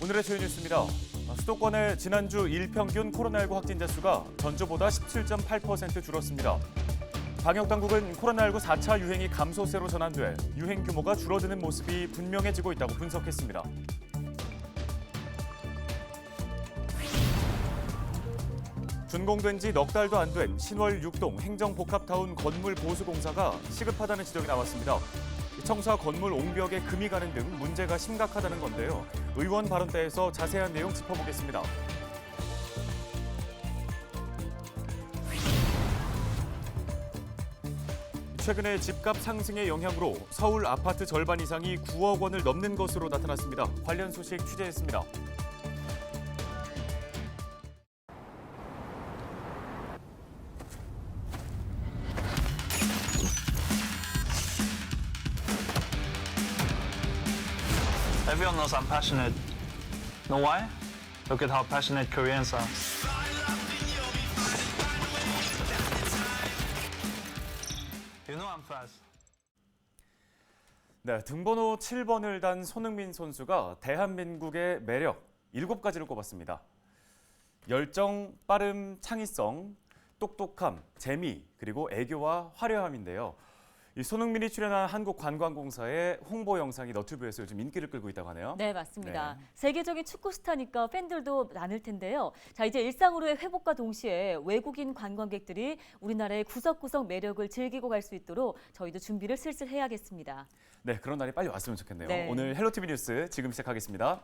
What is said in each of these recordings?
오늘의 주요 뉴스입니다. 수도권의 지난주 일평균 코로나19 확진자 수가 전주보다 17.8% 줄었습니다. 방역당국은 코로나19 4차 유행이 감소세로 전환돼 유행 규모가 줄어드는 모습이 분명해지고 있다고 분석했습니다. 준공된 지 넉 달도 안 된 신월 6동 행정복합타운 건물 보수공사가 시급하다는 지적이 나왔습니다. 청사 건물 옹벽에 금이 가는 등 문제가 심각하다는 건데요. 의원 발언대에서 자세한 내용 짚어보겠습니다. 최근에 집값 상승의 영향으로 서울 아파트 절반 이상이 9억 원을 넘는 것으로 나타났습니다. 관련 소식 취재했습니다. Everyone knows I'm passionate. Know why? Look at how passionate Koreans are. You know I'm fast. 네, 등번호 7번을 단 손흥민 선수가 대한민국의 매력 7가지를 꼽았습니다. 열정, 빠름, 창의성, 똑똑함, 재미, 그리고 애교와 화려함인데요. 이 손흥민이 출연한 한국관광공사의 홍보 영상이 너튜브에서 요즘 인기를 끌고 있다고 하네요. 네, 맞습니다. 네. 세계적인 축구 스타니까 팬들도 많을 텐데요. 자, 이제 일상으로의 회복과 동시에 외국인 관광객들이 우리나라의 구석구석 매력을 즐기고 갈 수 있도록 저희도 준비를 슬슬 해야겠습니다. 네, 그런 날이 빨리 왔으면 좋겠네요. 네. 오늘 헬로티비 뉴스 지금 시작하겠습니다.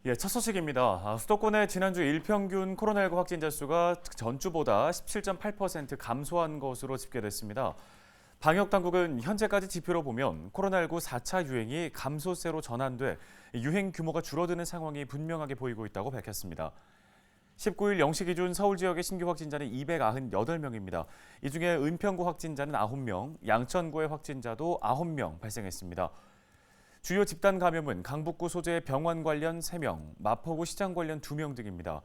예, 첫 소식입니다. 수도권의 지난주 일평균 코로나19 확진자 수가 전주보다 17.8% 감소한 것으로 집계됐습니다. 방역당국은 현재까지 지표로 보면 코로나19 4차 유행이 감소세로 전환돼 유행 규모가 줄어드는 상황이 분명하게 보이고 있다고 밝혔습니다. 19일 0시 기준 서울 지역의 신규 확진자는 298명입니다. 이 중에 은평구 확진자는 9명, 양천구의 확진자도 9명 발생했습니다. 주요 집단 감염은 강북구 소재 병원 관련 3명, 마포구 시장 관련 2명 등입니다.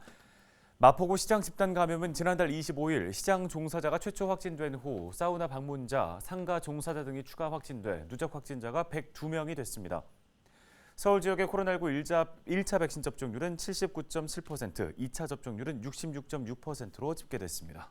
마포구 시장 집단 감염은 지난달 25일 시장 종사자가 최초 확진된 후 사우나 방문자, 상가 종사자 등이 추가 확진돼 누적 확진자가 102명이 됐습니다. 서울 지역의 코로나19 1차 백신 접종률은 79.7%, 2차 접종률은 66.6%로 집계됐습니다.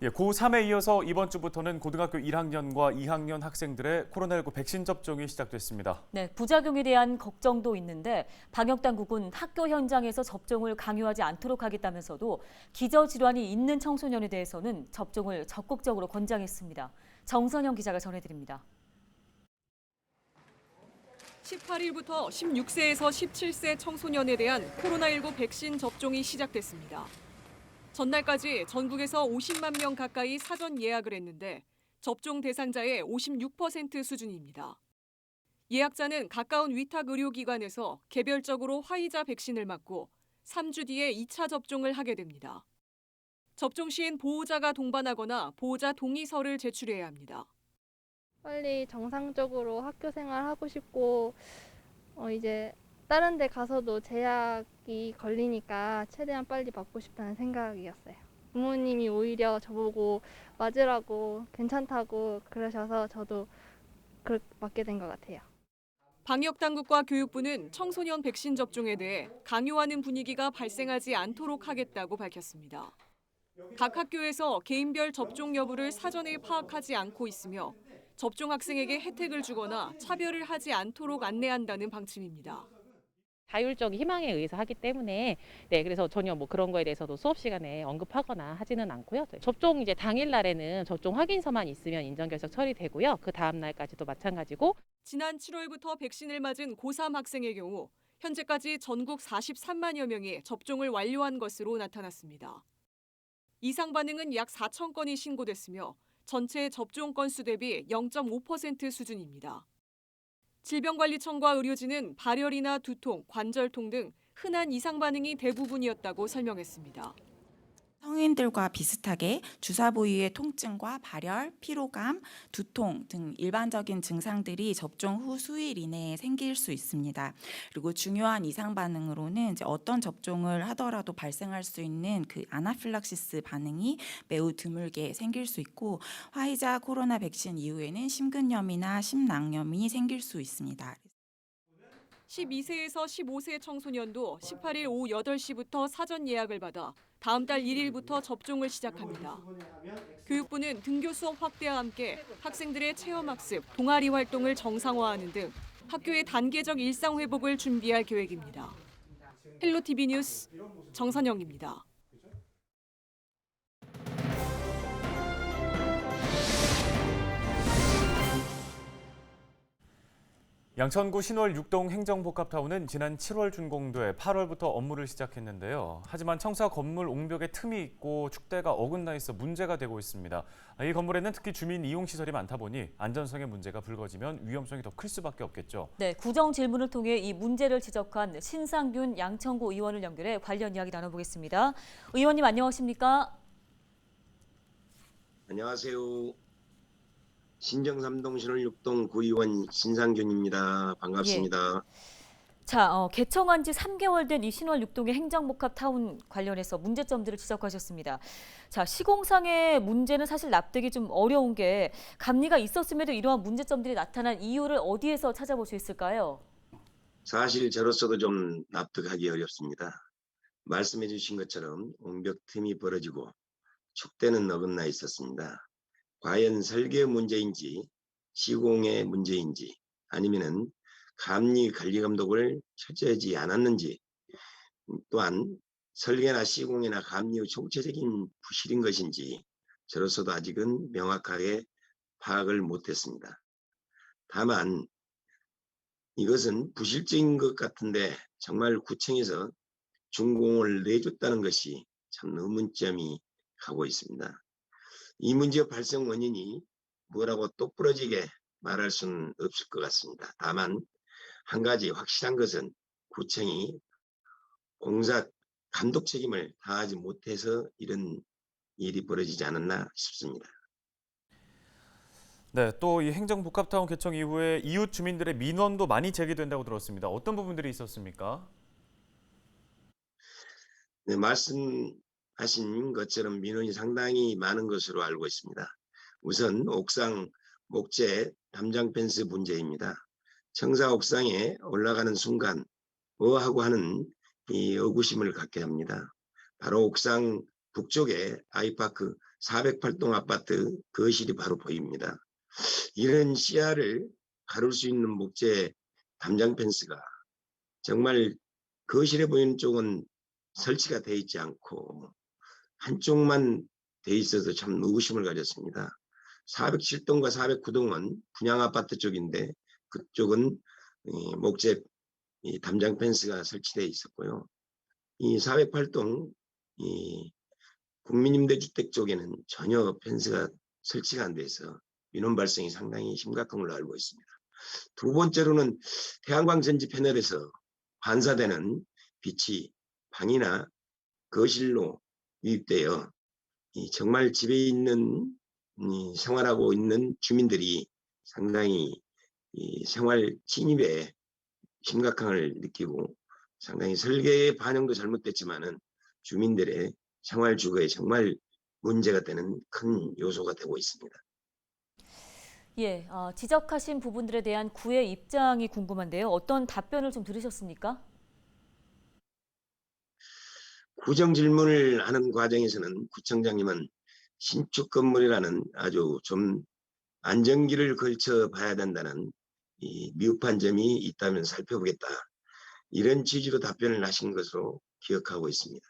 고3에 이어서 이번 주부터는 고등학교 1학년과 2학년 학생들의 코로나19 백신 접종이 시작됐습니다. 네, 부작용에 대한 걱정도 있는데 방역당국은 학교 현장에서 접종을 강요하지 않도록 하겠다면서도 기저질환이 있는 청소년에 대해서는 접종을 적극적으로 권장했습니다. 정선영 기자가 전해드립니다. 18일부터 16세에서 17세 청소년에 대한 코로나19 백신 접종이 시작됐습니다. 전날까지 전국에서 50만 명 가까이 사전 예약을 했는데 접종 대상자의 56% 수준입니다. 예약자는 가까운 위탁 의료기관에서 개별적으로 화이자 백신을 맞고 3주 뒤에 2차 접종을 하게 됩니다. 접종 시엔 보호자가 동반하거나 보호자 동의서를 제출해야 합니다. 빨리 정상적으로 학교 생활하고 싶고 이제 다른 데 가서도 제약이 걸리니까 최대한 빨리 맞고 싶다는 생각이었어요. 부모님이 오히려 저보고 맞으라고 괜찮다고 그러셔서 저도 그렇게 맞게 된 것 같아요. 방역당국과 교육부는 청소년 백신 접종에 대해 강요하는 분위기가 발생하지 않도록 하겠다고 밝혔습니다. 각 학교에서 개인별 접종 여부를 사전에 파악하지 않고 있으며 접종 학생에게 혜택을 주거나 차별을 하지 않도록 안내한다는 방침입니다. 자율적 희망에 의해서 하기 때문에 그래서 전혀 그런 거에 대해서도 수업 시간에 언급하거나 하지는 않고요. 접종 이제 당일 날에는 접종 확인서만 있으면 인정 결석 처리되고요. 그 다음 날까지도 마찬가지고. 지난 7월부터 백신을 맞은 고3 학생의 경우 현재까지 전국 43만여 명이 접종을 완료한 것으로 나타났습니다. 이상 반응은 약 4천 건이 신고됐으며 전체 접종 건수 대비 0.5% 수준입니다. 질병관리청과 의료진은 발열이나 두통, 관절통 등 흔한 이상 반응이 대부분이었다고 설명했습니다. 성인들과 비슷하게 주사 부위의 통증과 발열, 피로감, 두통 등 일반적인 증상들이 접종 후 수일 이내에 생길 수 있습니다. 그리고 중요한 이상 반응으로는 이제 어떤 접종을 하더라도 발생할 수 있는 그 아나필락시스 반응이 매우 드물게 생길 수 있고, 화이자 코로나 백신 이후에는 심근염이나 심낭염이 생길 수 있습니다. 12세에서 15세 청소년도 18일 오후 8시부터 사전 예약을 받아 다음 달 1일부터 접종을 시작합니다. 교육부는 등교 수업 확대와 함께 학생들의 체험학습, 동아리 활동을 정상화하는 등 학교의 단계적 일상 회복을 준비할 계획입니다. 헬로티비 뉴스 정선영입니다. 양천구 신월 6동 행정복합타운은 지난 7월 준공돼 8월부터 업무를 시작했는데요. 하지만 청사 건물 옹벽에 틈이 있고 축대가 어긋나 있어 문제가 되고 있습니다. 이 건물에는 특히 주민 이용시설이 많다 보니 안전성의 문제가 불거지면 위험성이 더 클 수밖에 없겠죠. 네, 구정 질문을 통해 이 문제를 지적한 신상균 양천구 의원을 연결해 관련 이야기 나눠보겠습니다. 의원님 안녕하십니까? 안녕하세요. 신정 3동 신월 6동 구의원 신상균입니다. 반갑습니다. 자, 개청한 지 3개월 된 이 신월 6동의 행정복합타운 관련해서 문제점들을 지적하셨습니다. 자, 시공상의 문제는 사실 납득이 좀 어려운 게 감리가 있었음에도 이러한 문제점들이 나타난 이유를 어디에서 찾아볼 수 있을까요? 사실 저로서도 좀 납득하기 어렵습니다. 말씀해 주신 것처럼 옹벽 틈이 벌어지고 축대는 어긋나 있었습니다. 과연 설계 문제인지 시공의 문제인지 아니면은 감리 관리 감독을 철저히 하지 않았는지, 또한 설계나 시공이나 감리의 총체적인 부실인 것인지 저로서도 아직은 명확하게 파악을 못했습니다. 다만 이것은 부실적인 것 같은데 정말 구청에서 준공을 내줬다는 것이 참 의문점이 가고 있습니다. 이 문제 발생 원인이 뭐라고 똑부러지게 말할 수는 없을 것 같습니다. 다만 한 가지 확실한 것은 구청이 공사 감독 책임을 다하지 못해서 이런 일이 벌어지지 않았나 싶습니다. 네, 또 이 행정복합타운 개청 이후에 이웃 주민들의 민원도 많이 제기된다고 들었습니다. 어떤 부분들이 있었습니까? 네, 말씀하신 것처럼 민원이 상당히 많은 것으로 알고 있습니다. 우선 옥상 목재 담장 펜스 문제입니다. 청사 옥상에 올라가는 순간 하고 하는 이 의구심을 갖게 합니다. 바로 옥상 북쪽에 아이파크 408동 아파트 거실이 바로 보입니다. 이런 시야를 가를 수 있는 목재 담장 펜스가 정말 거실에 보이는 쪽은 설치가 되어 있지 않고 한쪽만 되어 있어서 참 의구심을 가졌습니다. 407동과 409동은 분양아파트 쪽인데 그쪽은 목재 담장 펜스가 설치되어 있었고요. 이 408동 국민임대주택 쪽에는 전혀 펜스가 설치가 안 돼서 민원 발생이 상당히 심각한 걸로 알고 있습니다. 두 번째로는 태양광 전지 패널에서 반사되는 빛이 방이나 거실로 유입되어 정말 집에 있는 생활하고 있는 주민들이 상당히 생활 침입에 심각함을 느끼고 상당히 설계의 반영도 잘못됐지만은 주민들의 생활 주거에 정말 문제가 되는 큰 요소가 되고 있습니다. 예, 지적하신 부분들에 대한 구의 입장이 궁금한데요. 어떤 답변을 좀 들으셨습니까? 구정 질문을 하는 과정에서는 구청장님은 신축 건물이라는 아주 좀 안정기를 걸쳐 봐야 된다는 이 미흡한 점이 있다면 살펴보겠다. 이런 취지로 답변을 하신 것으로 기억하고 있습니다.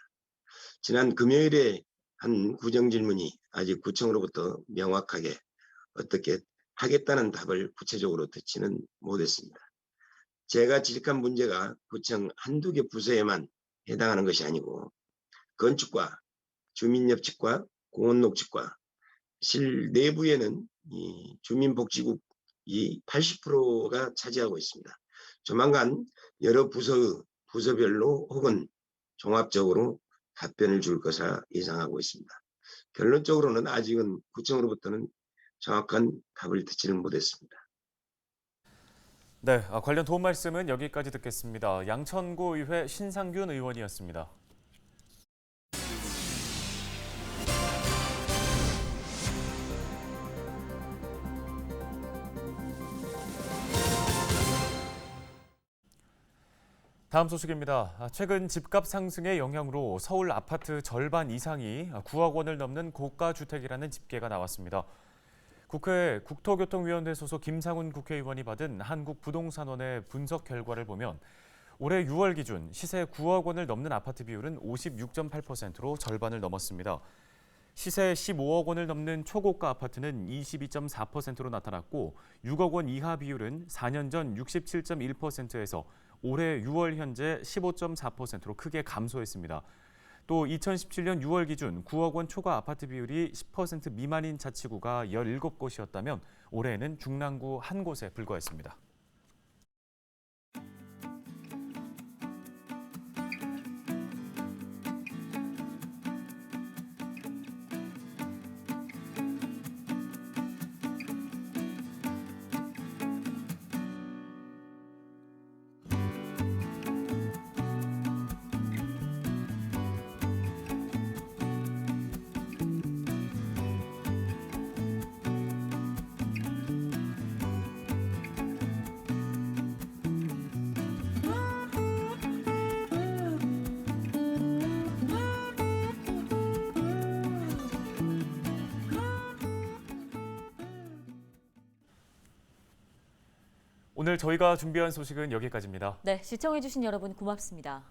지난 금요일에 한 구정 질문이 아직 구청으로부터 명확하게 어떻게 하겠다는 답을 구체적으로 듣지는 못했습니다. 제가 지적한 문제가 구청 한두 개 부서에만 해당하는 것이 아니고 건축과 주민협축과 공원녹지과 실 내부에는 이 주민복지국이 80%가 차지하고 있습니다. 조만간 여러 부서별로 혹은 종합적으로 답변을 줄 것으로 예상하고 있습니다. 결론적으로는 아직은 구청으로부터는 정확한 답을 듣지는 못했습니다. 네, 관련 도움 말씀은 여기까지 듣겠습니다. 양천구 의회 신상균 의원이었습니다. 다음 소식입니다. 최근 집값 상승의 영향으로 서울 아파트 절반 이상이 9억 원을 넘는 고가 주택이라는 집계가 나왔습니다. 국회 국토교통위원회 소속 김상훈 국회의원이 받은 한국부동산원의 분석 결과를 보면 올해 6월 기준 시세 9억 원을 넘는 아파트 비율은 56.8%로 절반을 넘었습니다. 시세 15억 원을 넘는 초고가 아파트는 22.4%로 나타났고 6억 원 이하 비율은 4년 전 67.1%에서 올해 6월 현재 15.4%로 크게 감소했습니다. 또 2017년 6월 기준 9억 원 초과 아파트 비율이 10% 미만인 자치구가 17곳이었다면 올해에는 중랑구 한 곳에 불과했습니다. 오늘 저희가 준비한 소식은 여기까지입니다. 네, 시청해주신 여러분 고맙습니다.